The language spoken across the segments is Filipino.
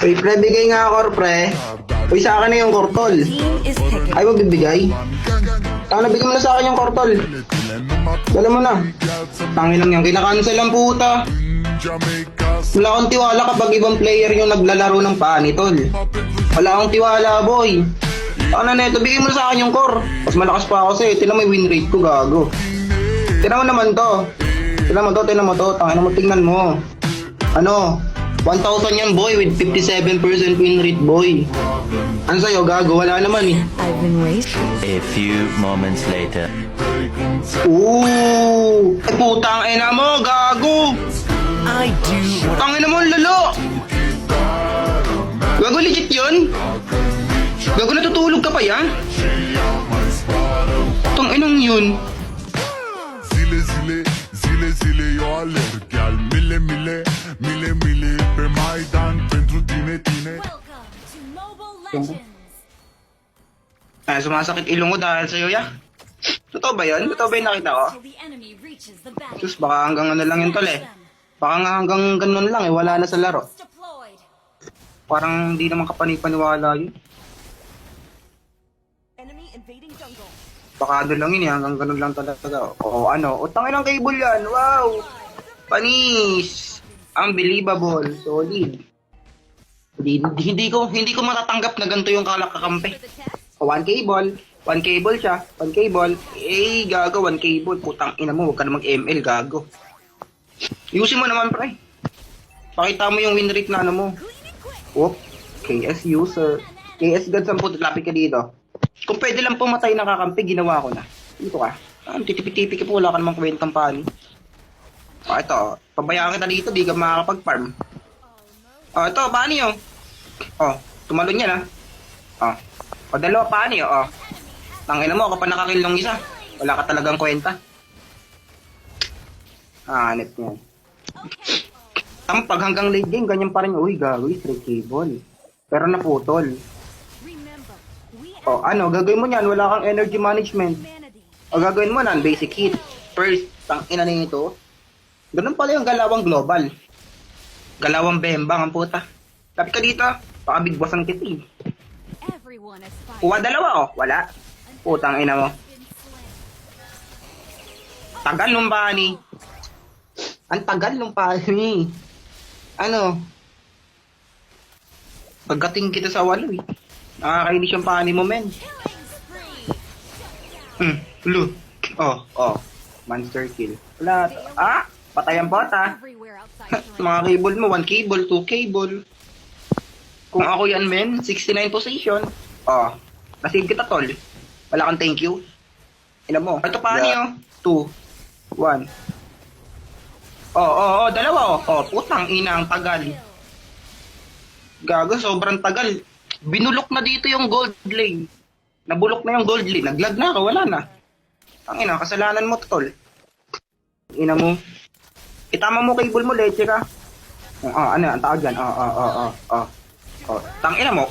Uy, pre, bigay nga ako, pre. Uy, sa akin na yung kortol. Ay, wag bibigay. Tanga, nabigay mo na sa akin yung kortol. Dala mo na. Tangin lang yan. Kinakancel ang puta. Wala akong tiwala kapag ibang player yung naglalaro ng paani, tol. Wala akong tiwala, boy. Ano na ito, bigay mo na sa akin yung core. Mas malakas pa ako sa'yo. Tignan mo yung win rate ko, gago. Tignan mo naman to. Tignan mo to. Tangin mo, tingnan mo. Ano? 1,000 yan, boy, with 57% win rate, boy. Ano sa'yo, gago? Wala naman eh. I've been wasting. A few moments later. Ooh! Ay, putang ina mo, gago! I do what Tangin na mo, lalo! Gago, legit yun? Gago, natutulog ka pa yan? Tanginang yun. Zile zile eu alerg Iar mile pe Maidan Pentru tine Welcome to Mobile Legends. Sumasakit ilong ko dahil sa'yo, ya. Totoo ba yun? Totoo ba yung nakita ko? Till the enemy reaches the battle. Sus, baka hanggang ano lang yun, tol eh. Baka nga hanggang ganun lang eh, wala na sa laro. Deployed. Parang hindi naman kapanipaniwala yun. Enemy invading jungle. Baka ano lang yun eh, hanggang ganun lang talaga. O ano, utangin ang cable yan, wow! Panis! Unbelievable, solid. Hindi ko matatanggap na ganito yung kalakakampi. O, one cable siya, one cable. Eh, gago, one cable. Putang ina mo, huwag ka na mag-ML, gago. Ayusin mo naman, pre. Pakita mo yung win rate na ano mo. Oop, KS user. KS God, 10, lapit ka dito. Kung pwede lang pumatay ng kakampi, ginawa ko na. Dito ka. Titipi-tipi ka po, wala ka namang kwentang paani. O, ito. Pabayaan kita dito, di ka makakapag-farm. O, ito, paani yun? O, tumalon yan, ha? O, dalawa, paani yun? O, tangina mo, kapag nakakill ng isa, wala ka talagang kwenta. Hanip niyan. Tama, pag hanggang late game, ganyan pa rin. Uy, gagawin, straight cable. Pero naputol. Remember, we O, ano, gagawin mo niyan, wala kang energy management. humanity. O, gagawin mo na, basic hit. First, tangina na ito. Ganun pala yung galawang global. Galawang bembang ang puta. Lapit ka dito, baka big boss ang titi. Everyone has fired. Kuha dalawa, oh, wala. Putang ina mo. Been slain. Tagal nung pani. Ang tagal nung pani. Ano? Pagdating kita sa walo eh. Nakakainis yung pani mo, men. Lu. Oh. Monster kill. Wala. Ah! Patay ang bota. Everywhere outside the Mga cable mo, 1 cable, 2 cable. Kung ako yan, men, 69 position. Oh, nasave kita, tol. Wala kang thank you. Ilan mo? Ito pa niyo? 2, 1. Oh, dalawa, oh. Oh, putang ina, ang tagal. Gago, sobrang tagal. Binulok na dito yung gold lane. Nabulok na yung gold lane. Naglag na ako, wala na. Ang ina, kasalanan mo, tol. Ina mo. Itama mo cable mo, leche ka. Ano, ang tawag dyan? Tangina mo,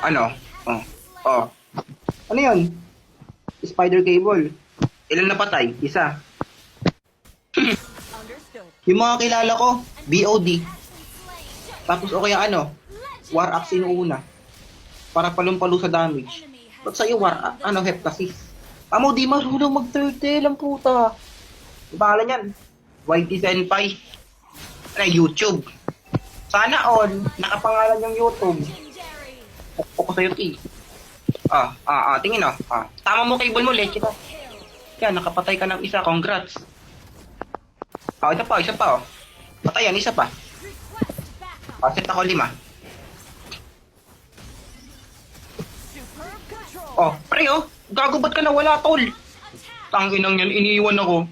ano? Ano yun? Spider cable. Ilan na patay? Isa. Understood. Yung mga kilala ko, BOD. Tapos o kaya ano? War Axe inuuna. Para palumpalo sa damage. Ba't sa'yo Heptasis? Amo, di marunong mag-turtle ang puta. Bahala yan. YT Senpai. Ano, YouTube. Sana all. Nakapangalan yung YouTube. Pukpok ko sa'yo, T. Tingin o. Tama mo cable mo, leche ka. Yan, nakapatay ka ng isa. Congrats. Isa pa. Patayan, isa pa. Set ako 5. Pre, gago ba't ka nawala, tol? Tanginang yan, iniiwan ako.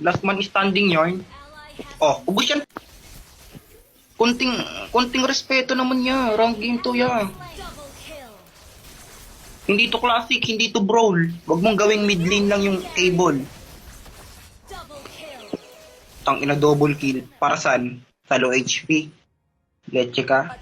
Last man standing yarn. Ubos yan. Konting respeto naman niya. Rank game to ya. double kill. Hindi to classic, hindi to brawl. Wag mong gawing mid lane lang yung cable. Double kill. Tangina double kill. Para saan? Sa low HP. Leche ka.